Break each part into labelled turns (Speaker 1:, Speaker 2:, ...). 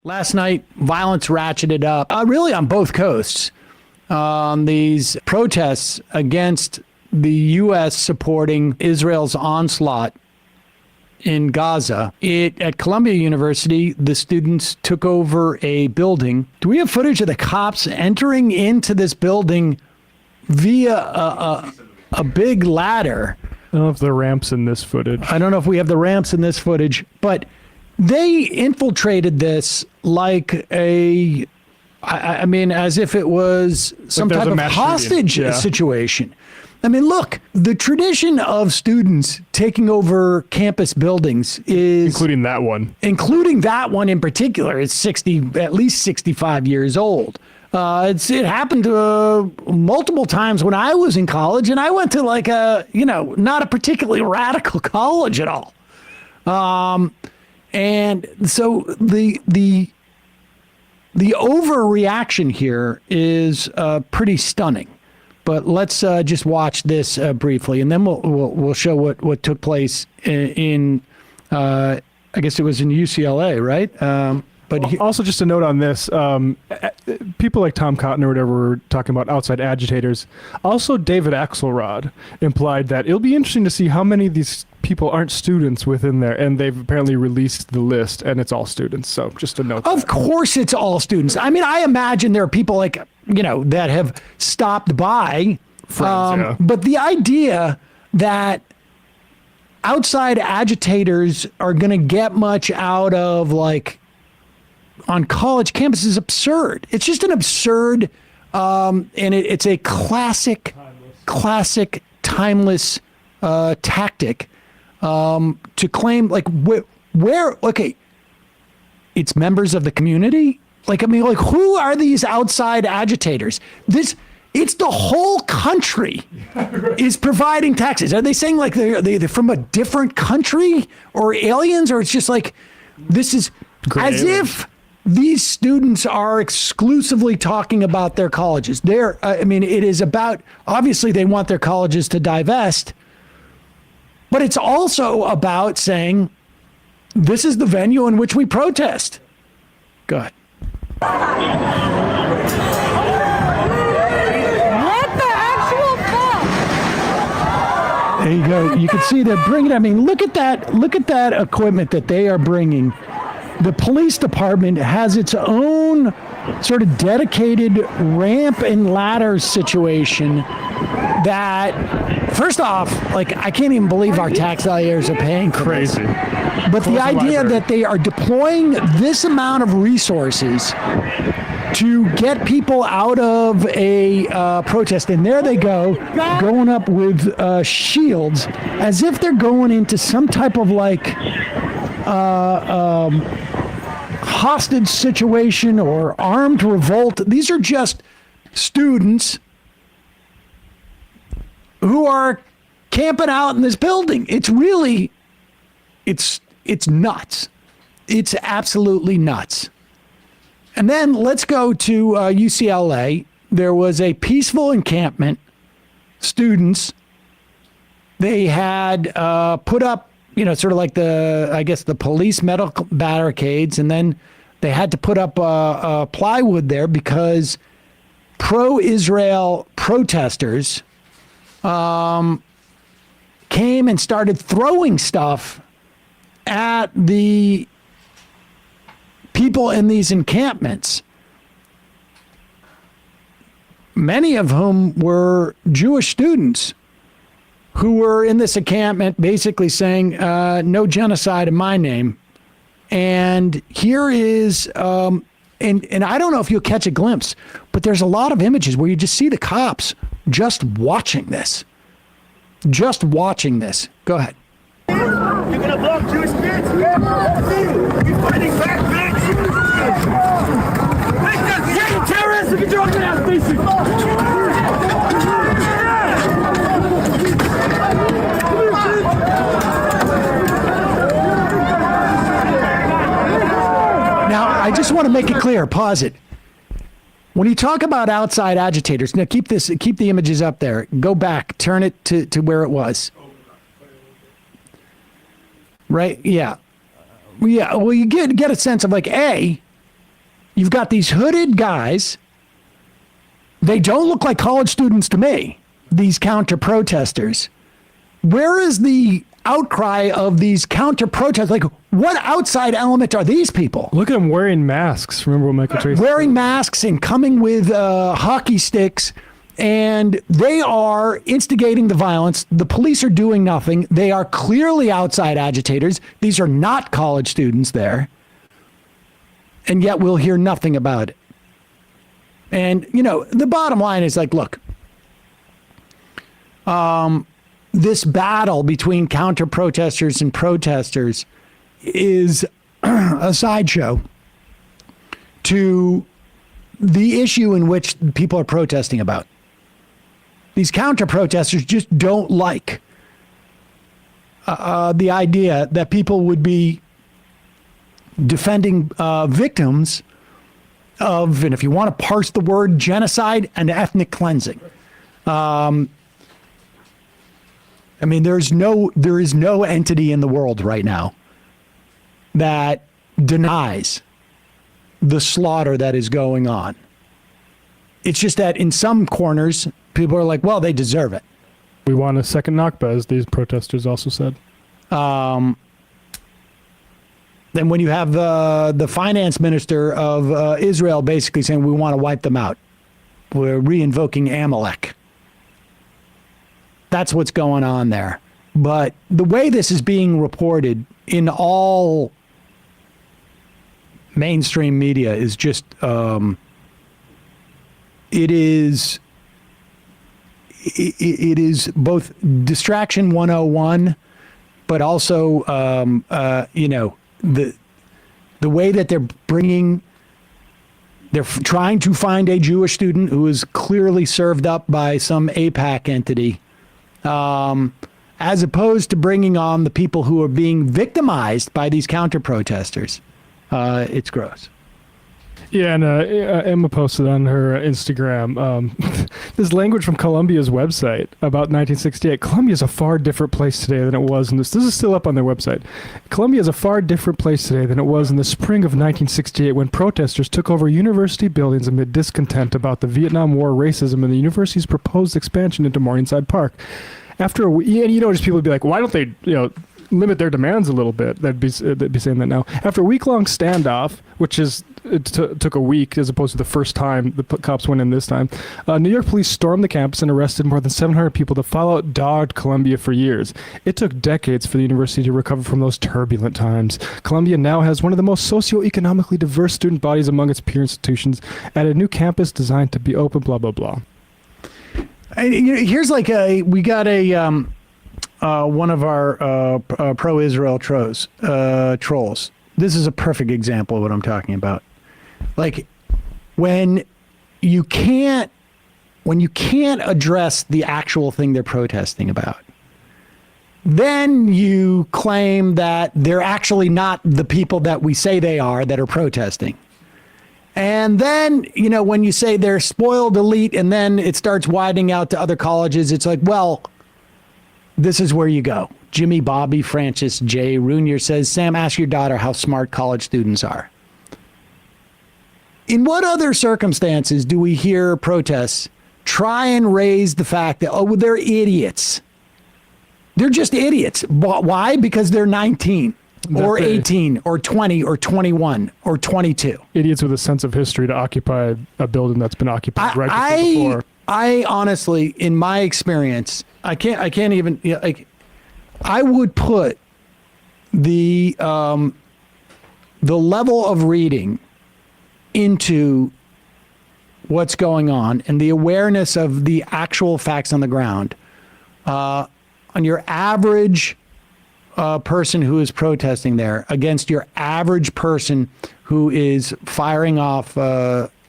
Speaker 1: Last night, violence ratcheted up, really on both coasts, on these protests against the U.S. supporting Israel's onslaught in Gaza. At Columbia University, the students took over a building. Do we have footage of the cops entering into this building via a big ladder?
Speaker 2: I don't know if the ramps in this footage.
Speaker 1: I don't know if we have the ramps in this footage, but they infiltrated this like I mean, as if it was some type of hostage situation. I mean, look, the tradition of students taking over campus buildings is...
Speaker 2: Including that one.
Speaker 1: Including that one in particular is at least 65 years old. It happened multiple times when I was in college, and I went to not a particularly radical college at all. And so the overreaction here is pretty stunning. But let's just watch this briefly, and then we'll show what took place in I guess it was in UCLA, right? But
Speaker 2: also, just a note on this: people like Tom Cotton or whatever were talking about outside agitators. Also, David Axelrod implied that it'll be interesting to see how many of these people aren't students within there, and they've apparently released the list, and it's all students. So, just a note.
Speaker 1: Of course, it's all students. I mean, I imagine there are people that have stopped by.
Speaker 2: Friends,
Speaker 1: But the idea that outside agitators are going to get much out of on college campus is absurd. It's just an absurd, and it's a classic, timeless tactic to claim it's members of the community. Who are these outside agitators? It's the whole country is providing taxes. Are they saying they're from a different country or aliens, or it's just this is as if these students are exclusively talking about their colleges. It is about, obviously they want their colleges to divest, but it's also about saying, this is the venue in which we protest. Go ahead.
Speaker 3: What the actual fuck?
Speaker 1: There you go. You can see they're bringing, look at that equipment that they are bringing. The police department has its own sort of dedicated ramp and ladder situation that, first off, I can't even believe our taxpayers are paying for this.
Speaker 2: Crazy.
Speaker 1: But the idea that they are deploying this amount of resources to get people out of a protest, and there they go, going up with shields, as if they're going into some type of hostage situation or armed revolt. These are just students who are camping out in this building. It's really, it's nuts. It's absolutely nuts. And then let's go to UCLA. There was a peaceful encampment. Students, they had put up, sort of like the police medical barricades, and then they had to put up plywood there because pro-Israel protesters came and started throwing stuff at the people in these encampments, many of whom were Jewish students who were in this encampment basically saying, no genocide in my name. And here is, and I don't know if you'll catch a glimpse, but there's a lot of images where you just see the cops just watching this. Just watching this. Go ahead.
Speaker 4: You're gonna block Jewish kids? We're fighting back, bitch! Make that terrorists if you're talking out, basic!
Speaker 1: Now, I just want to make it clear, pause it. When you talk about outside agitators, now keep the images up there. Go back, turn it to where it was. Right? Yeah. Yeah. Well, you get a sense of You've got these hooded guys. They don't look like college students to me, these counter-protesters. Where is the outcry of these counter-protesters? Like, what outside element are these people?
Speaker 2: Look at them wearing masks. Remember what Michael Tracy
Speaker 1: Wearing masks and coming with hockey sticks, and they are instigating the violence. The police are doing nothing. They are clearly outside agitators. These are not college students there. And yet we'll hear nothing about it. And, you know, the bottom line is like, look, this battle between counter-protesters and protesters is a sideshow to the issue in which people are protesting about. These counter-protesters just don't like the idea that people would be defending victims of, and if you want to parse the word, genocide and ethnic cleansing. I mean, there is no entity in the world right now that denies the slaughter that is going on. It's just that in some corners, people are like, well, they deserve it.
Speaker 2: We want a second Nakba, as these protesters also said.
Speaker 1: Then when you have the finance minister of Israel basically saying we want to wipe them out, we're re-invoking Amalek. That's what's going on there. But the way this is being reported in all mainstream media is just, it is both distraction 101, but also, you know, the way that they're trying to find a Jewish student who is clearly served up by some AIPAC entity, as opposed to bringing on the people who are being victimized by these counter-protesters. It's gross.
Speaker 2: Yeah, and Emma posted on her Instagram this language from Columbia's website about 1968. Columbia is a far different place today than it was in this. This is still up on their website. Columbia is a far different place today than it was in the spring of 1968 when protesters took over university buildings amid discontent about the Vietnam War, racism, and the university's proposed expansion into Morningside Park. After a week, and you know, just people would be like, why don't they, you know, limit their demands a little bit? They'd be saying that now. After a week-long standoff, which took a week as opposed to the first time the cops went in this time, New York police stormed the campus and arrested more than 700 people. The fallout dogged Columbia for years. It took decades for the university to recover from those turbulent times. Columbia now has one of the most socioeconomically diverse student bodies among its peer institutions at a new campus designed to be open, blah, blah, blah.
Speaker 1: Here's like we got one of our pro-Israel trolls. This is a perfect example of what I'm talking about. Like when you can't address the actual thing they're protesting about, then you claim that they're actually not the people that we say they are that are protesting. And then, you know, when you say they're spoiled elite and then it starts widening out to other colleges, it's like, well, this is where you go. Jimmy, Bobby, Francis, J. Runier says, Sam, ask your daughter how smart college students are. In what other circumstances do we hear protests try and raise the fact that, oh, they're idiots? They're just idiots. Why? Because they're 19 or 18 or 20 or 21 or 22.
Speaker 2: Idiots with a sense of history to occupy a building that's been occupied before.
Speaker 1: I honestly, in my experience, I can't even, you know, like, I would put the level of reading into what's going on and the awareness of the actual facts on the ground on your average person who is protesting there against your average person who is firing off,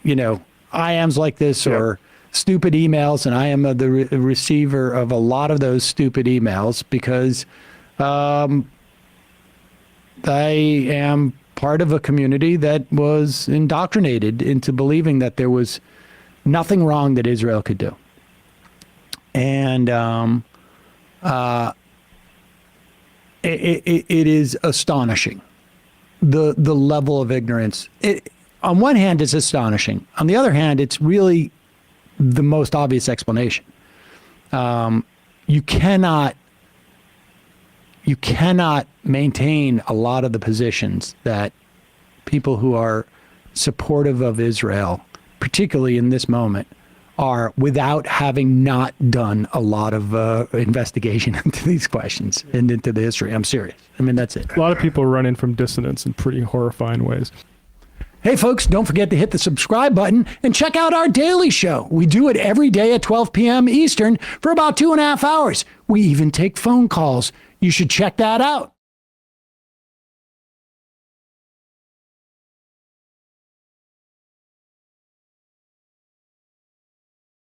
Speaker 1: you know, IMs like this, yep, or stupid emails, and I am the receiver of a lot of those stupid emails because I am part of a community that was indoctrinated into believing that there was nothing wrong that Israel could do. And it is astonishing, the level of ignorance. on one hand, it's astonishing. On the other hand, it's really the most obvious explanation. You cannot maintain a lot of the positions that people who are supportive of Israel, particularly in this moment, are without having not done a lot of investigation into these questions and into the history. I'm serious. I mean, that's it.
Speaker 2: A lot of people run in from dissonance in pretty horrifying ways.
Speaker 1: Hey, folks, don't forget to hit the subscribe button and check out our daily show. We do it every day at 12 p.m. Eastern for about 2.5 hours. We even take phone calls. You should check that out.